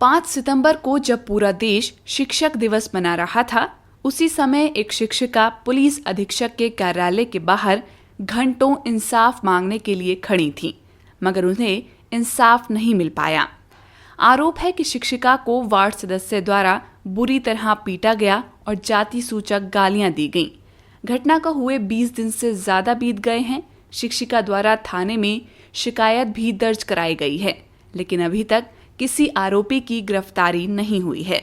5 सितंबर को जब पूरा देश शिक्षक दिवस मना रहा था, उसी समय एक शिक्षिका पुलिस अधीक्षक के कार्यालय के बाहर घंटों इंसाफ मांगने के लिए खड़ी थी, मगर उन्हें इंसाफ नहीं मिल पाया। आरोप है कि शिक्षिका को वार्ड सदस्य द्वारा बुरी तरह पीटा गया और जाति सूचक गालियां दी गईं। घटना को हुए 20 दिन से ज्यादा बीत गए हैं। शिक्षिका द्वारा थाने में शिकायत भी दर्ज कराई गई है, लेकिन अभी तक किसी आरोपी की गिरफ्तारी नहीं हुई है।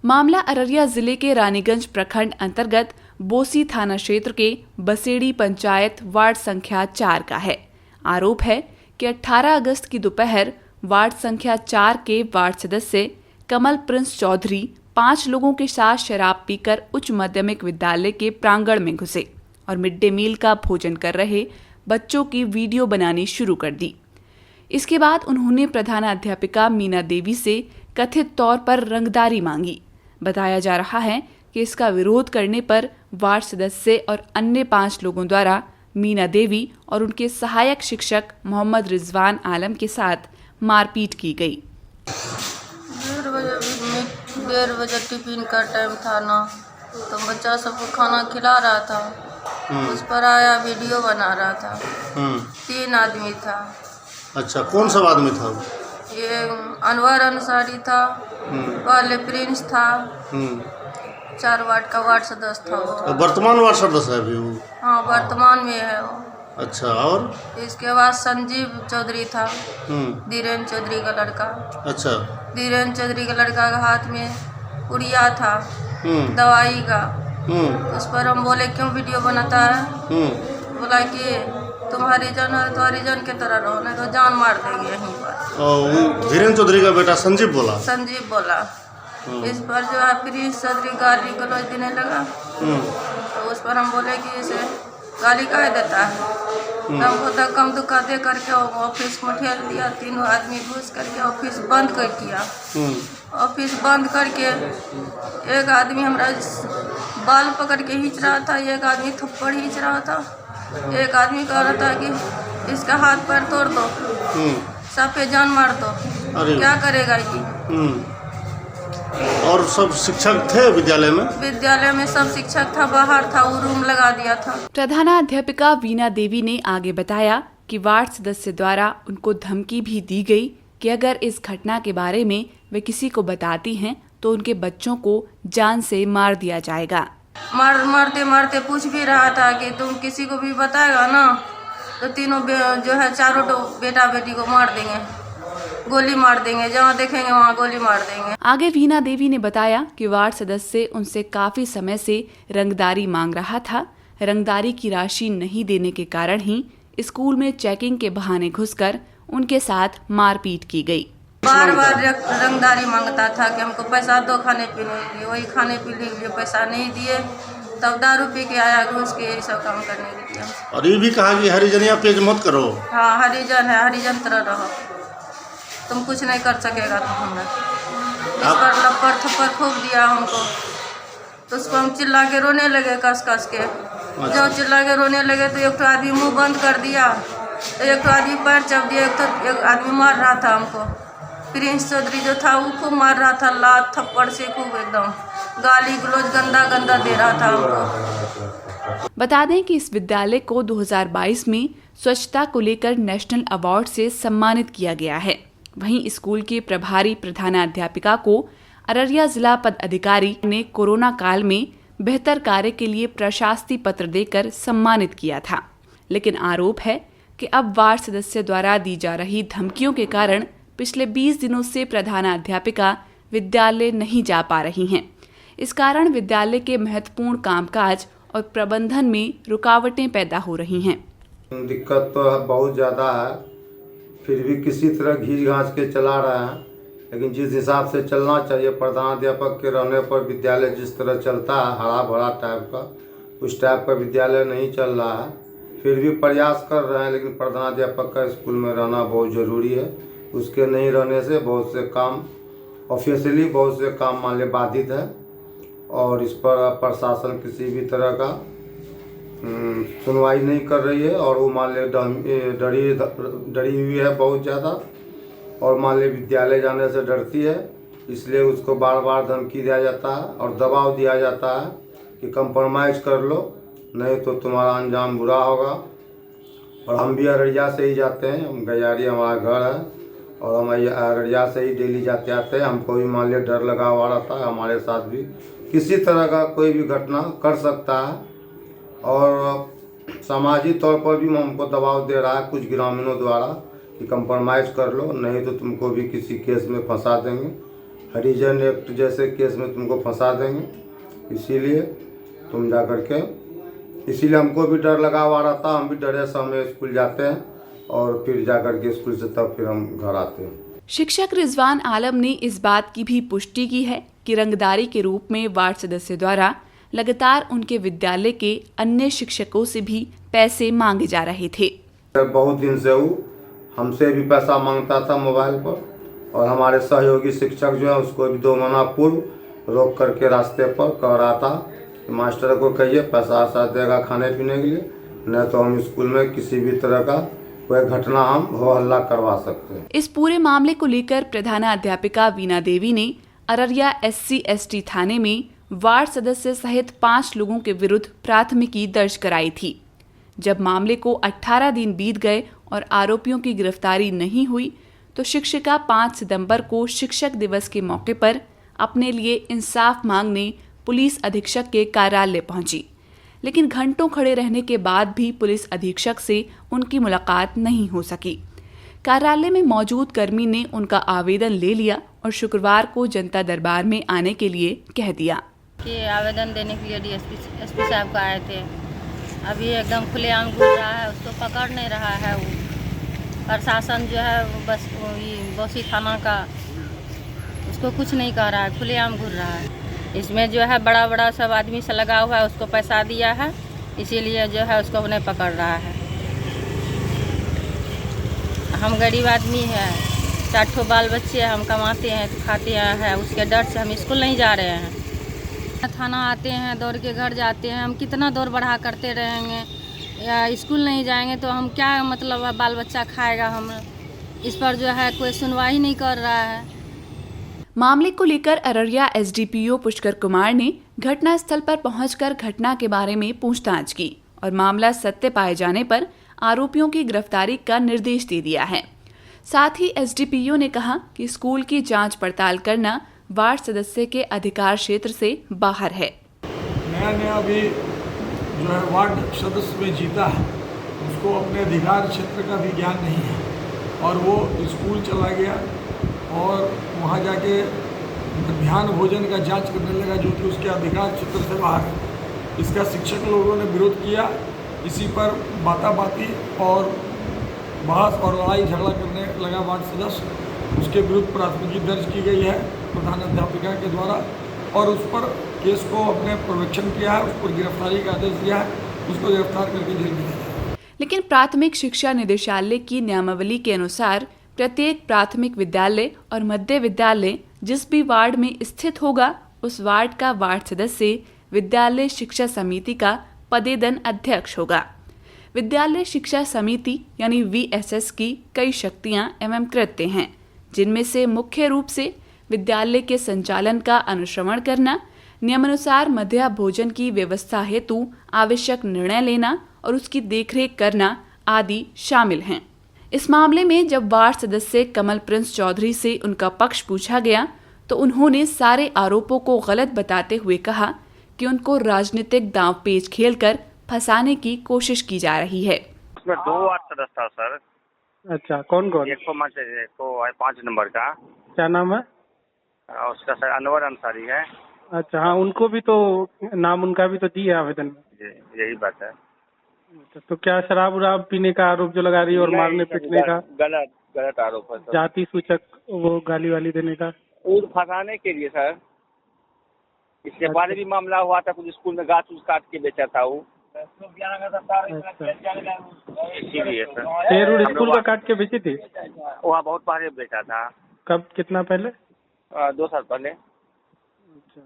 मामला अररिया जिले के रानीगंज प्रखंड अंतर्गत बोसी थाना क्षेत्र के बसेड़ी पंचायत वार्ड संख्या 4 का है। आरोप है कि 18 अगस्त की दोपहर वार्ड संख्या 4 के वार्ड सदस्य कमल प्रिंस चौधरी 5 लोगों के साथ शराब पीकर उच्च माध्यमिक विद्यालय के प्रांगण में घुसे और मिड डे मील का भोजन कर रहे बच्चों की वीडियो बनानी शुरू कर दी। इसके बाद उन्होंने प्रधानाध्यापिका मीना देवी से कथित तौर पर रंगदारी मांगी। बताया जा रहा है कि इसका विरोध करने पर वार्ड सदस्य और अन्य 5 लोगों द्वारा मीना देवी और उनके सहायक शिक्षक मोहम्मद रिजवान आलम के साथ मारपीट की गई। 1:30 बजे टिफिन का टाइम था ना, तो बच्चा सबको खाना खिला रहा था। उस पर आया, वीडियो बना रहा था। 3 आदमी था। अच्छा, कौन सा आदमी था वो? ये अनवर अंसारी था, पहले प्रिंस था, 4 वार्ड का वार्ड सदस्य था वो। वर्तमान वार्ड सदस्य है अभी वो? हाँ, वर्तमान में है वो। अच्छा, और इसके बाद संजीव चौधरी था, धीरेन्द्र चौधरी का लड़का। अच्छा, धीरेन्द्र चौधरी का लड़का के हाथ में पुड़िया था दवाई का। उस पर हम बोले क्यों वीडियो बनाता है? बोला कि तुम हरिजन हो तो हरिजन के तरह रहो, नहीं तो जान मार देंगे यहीं पर। धीरेन्द्र चौधरी का बेटा संजीव बोला? संजीव बोला। इस पर जो है प्रिंस चौधरी गाली गलौज देने लगा। तो उस पर हम बोले कि इसे गाली काहे देता है? हमको धक्का धुक्का दे करके ऑफिस में ठेल दिया। 3 आदमी घुस करके ऑफिस बंद कर दिया। ऑफिस बंद करके एक आदमी हमारा बाल पकड़ के खींच रहा था, एक आदमी थप्पड़ खींच रहा था, एक आदमी कह रहा था कि इसका हाथ पैर तोड़ दो, सब पे जान मार दो। क्या करेगा ये? और सब शिक्षक थे विद्यालय में? विद्यालय में सब शिक्षक था, बाहर था, वो रूम लगा दिया था। प्रधानाध्यापिका वीना देवी ने आगे बताया कि वार्ड सदस्य द्वारा उनको धमकी भी दी गई कि अगर इस घटना के बारे में वे किसी को बताती हैं तो उनके बच्चों को जान से मार दिया जाएगा। मारते मारते पूछ भी रहा था कि तुम किसी को भी बताएगा ना तो तीनों जो है चारों बेटा बेटी को मार देंगे, गोली मार देंगे, जहाँ देखेंगे वहाँ गोली मार देंगे। आगे वीना देवी ने बताया कि वार्ड सदस्य उनसे काफी समय से रंगदारी मांग रहा था। रंगदारी की राशि नहीं देने के कारण ही स्कूल में चेकिंग के बहाने घुसकर उनके साथ मारपीट की गई। बार बार रंगदारी मांगता था कि हमको पैसा दो खाने पीने के लिए। वही खाने पीने के लिए पैसा नहीं दिए, तब दारू पी के आया घुस के ये सब काम करने के लिए। और ये भी कहा कि हरिजनिया पेज मत करो। हाँ, हरिजन है, हरिजन तरह रहो, तुम कुछ नहीं कर सकेगा। तुम हमें इस पर लपड़ थप्पड़ खूब दिया हमको। तो उसको हम चिल्ला के रोने लगे कस कस के। जब चिल्ला के रोने लगे तो एक आदमी मुंह बंद कर दिया, तो एक आदमी पैर चप दिया, एक आदमी मार रहा था हमको। प्रिंस चौधरी जो था वो खूब मार रहा था, लात थप्पड़ से खूब एकदम गाली गलौज गंदा दे रहा था हमको। बता दें कि इस विद्यालय को 2022 में स्वच्छता को लेकर नेशनल अवार्ड से सम्मानित किया गया है। वहीं स्कूल के प्रभारी प्रधानाध्यापिका को अररिया जिला पद अधिकारी ने कोरोना काल में बेहतर कार्य के लिए प्रशस्ति पत्र देकर सम्मानित किया था। लेकिन आरोप है कि अब वार्ड सदस्य द्वारा दी जा रही धमकियों के कारण पिछले 20 दिनों से प्रधानाध्यापिका विद्यालय नहीं जा पा रही हैं। इस कारण विद्यालय के महत्वपूर्ण कामकाज और प्रबंधन में रुकावटें पैदा हो रही हैं। दिक्कत तो बहुत ज़्यादा है, फिर भी किसी तरह घींच घांच के चला रहे हैं। लेकिन जिस हिसाब से चलना चाहिए, प्रधानाध्यापक के रहने पर विद्यालय जिस तरह चलता है हरा भरा टाइप का, उस टाइप का विद्यालय नहीं चल रहा है। फिर भी प्रयास कर रहे हैं, लेकिन प्रधानाध्यापक का स्कूल में रहना बहुत ज़रूरी है। उसके नहीं रहने से बहुत से काम ऑफिशियली बहुत से काम मान ले बाधित है, और इस पर प्रशासन किसी भी तरह का सुनवाई नहीं कर रही है, और वो मान ले डरी हुई है बहुत ज़्यादा। और मान ली विद्यालय जाने से डरती है, इसलिए उसको बार बार धमकी दिया जाता है और दबाव दिया जाता है कि कंप्रोमाइज़ कर लो, नहीं तो तुम्हारा अंजाम बुरा होगा। और हम भी अररिया से ही जाते हैं, हम गजारी हमारा घर है और हम अररिया से ही डेली जाते आते हैं। हमको भी मान लिया डर लगा हुआ रहता है, हमारे साथ भी किसी तरह का कोई भी घटना कर सकता है। और सामाजिक तौर पर भी हमको दबाव दे रहा है कुछ ग्रामीणों द्वारा कि कंप्रोमाइज़ कर लो, नहीं तो तुमको भी किसी केस में फंसा देंगे, हरिजन एक्ट जैसे केस में तुमको फंसा देंगे। इसीलिए तुम जा कर के, इसीलिए हमको भी डर लगा हुआ रहता, हम भी डरे से हमें स्कूल जाते हैं और फिर जा कर के स्कूल से तब फिर हम घर आते हैं। शिक्षक रिजवान आलम ने इस बात की भी पुष्टि की है कि रंगदारी के रूप में वार्ड सदस्य द्वारा लगातार उनके विद्यालय के अन्य शिक्षकों से भी पैसे मांगे जा रहे थे। बहुत दिन से वो हमसे भी पैसा मांगता था मोबाइल पर, और हमारे सहयोगी शिक्षक जो है उसको भी 2 महीना पूर्व रोक करके रास्ते पर कह रहा था कि मास्टर को कहिए पैसा आसा देगा खाने पीने के लिए, नहीं तो हम स्कूल में किसी भी तरह का कोई घटना हम हो हल्ला करवा सकते हैं। इस पूरे मामले को लेकर प्रधानाध्यापिका वीना देवी ने अररिया SC/ST थाने में वार्ड सदस्य सहित 5 लोगों के विरुद्ध प्राथमिकी दर्ज कराई थी। जब मामले को 18 दिन बीत गए और आरोपियों की गिरफ्तारी नहीं हुई तो शिक्षिका 5 सितंबर को शिक्षक दिवस के मौके पर अपने लिए इंसाफ मांगने पुलिस अधीक्षक के कार्यालय पहुंची, लेकिन घंटों खड़े रहने के बाद भी पुलिस अधीक्षक से उनकी मुलाकात नहीं हो सकी। कार्यालय में मौजूद कर्मी ने उनका आवेदन ले लिया और शुक्रवार को जनता दरबार में आने के लिए कह दिया कि आवेदन देने के लिए DSP साहब का आए थे। अभी एकदम खुलेआम घूर रहा है, उसको पकड़ नहीं रहा है। वो प्रशासन जो है वो बस बसी थाना का उसको कुछ नहीं कह रहा है, खुलेआम घूर रहा है। इसमें जो है बड़ा बड़ा सब आदमी से लगा हुआ है, उसको पैसा दिया है, इसीलिए जो है उसको नहीं पकड़ रहा है। हम गरीब आदमी हैं, 4 बाल बच्चे, हम कमाते हैं तो खाते हैं, उसके डर से हम स्कूल नहीं जा रहे हैं। थाना आते हैं, दौड़ के घर जाते हैं, हम कितना दौड़ बढ़ा करते रहेंगे या स्कूल नहीं जाएंगे तो हम क्या मतलब बाल बच्चा खाएगा। हम इस पर जो है कोई सुनवाई नहीं कर रहा है। मामले को लेकर अररिया SDPO पुष्कर कुमार ने घटना स्थल पर पहुंचकर घटना के बारे में पूछताछ की और मामला सत्य पाए जाने पर आरोपियों की गिरफ्तारी का निर्देश दे दिया है। साथ ही SDPO ने कहा कि स्कूल की जांच पड़ताल करना वार्ड सदस्य के अधिकार क्षेत्र से बाहर है। नया अभी जो है वार्ड सदस्य में जीता है, उसको अपने अधिकार क्षेत्र का भी ज्ञान नहीं है और वो स्कूल चला गया और वहाँ जाके मध्याह्न भोजन का जांच करने लगा, जो कि उसके अधिकार क्षेत्र से बाहर है। इसका शिक्षक लोगों ने विरोध किया। इसी पर बाताबाती और बहस और लड़ाई झगड़ा करने लगा वार्ड सदस्य। उसके विरुद्ध प्राथमिकी दर्ज की गई है प्रधानाध्यापिका के द्वारा और उस पर केस को अपने पर्यवेक्षण किया है, उस पर गिरफ्तारी का आदेश दिया है, उसको गिरफ्तार करके जेल में भेजा है। लेकिन प्राथमिक शिक्षा निदेशालय की नियमावली के अनुसार प्रत्येक प्राथमिक विद्यालय और मध्य विद्यालय जिस भी वार्ड में स्थित होगा उस वार्ड का वार्ड सदस्य विद्यालय शिक्षा समिति का पदेदन अध्यक्ष होगा। विद्यालय शिक्षा समिति यानी VSS की कई शक्तियां एवं कृत्य हैं, जिनमें से मुख्य रूप से विद्यालय के संचालन का अनुश्रवण करना, नियमानुसार मध्याह्न भोजन की व्यवस्था हेतु आवश्यक निर्णय लेना और उसकी देखरेख करना आदि शामिल हैं। इस मामले में जब वार्ड सदस्य कमल प्रिंस चौधरी से उनका पक्ष पूछा गया तो उन्होंने सारे आरोपों को गलत बताते हुए कहा कि उनको राजनीतिक दांवपेच खेलकर फंसाने की कोशिश की जा रही है। उसमें 2 वार्ड सदस्य था सर। अच्छा, कौन कौन? एक तो 5 नंबर का। क्या नाम है उसका सर अनवर अंसारी है। अच्छा, हाँ, उनको भी तो नाम उनका भी तो दिया आवेदन में। यही बात है। तो क्या शराब उराब पीने का आरोप जो लगा रही है और मारने पीटने का गलत आरोप है सर। जाति सूचक वो गाली वाली देने का फंसाने के लिए सर। इसके बाद भी मामला हुआ था, कुछ स्कूल में गाछ काट के बेचा था वो। इसीलिए सर पेड़ स्कूल का काट के बेची थी। वहाँ बहुत पहले बेचा था। कब, कितना पहले? 2 साल पहले। अच्छा,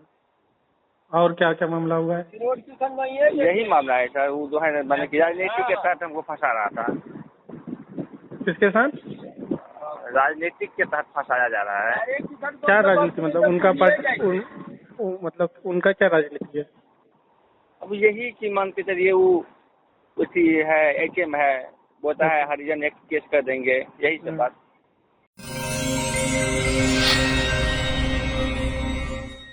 और क्या क्या मामला हुआ है? यही मामला है सर। वो जो है मैंने किया राजनीति के साथ हमको फंसा रहा था। किसके साथ? राजनीतिक के तहत फंसाया जा रहा है। क्या राजनीति मतलब उनका मतलब उनका क्या राजनीति है? अब यही कि मान के चलिए वो उसी है एचएम है, बोलता है हरिजन एक्ट केस कर देंगे, यही सब बात।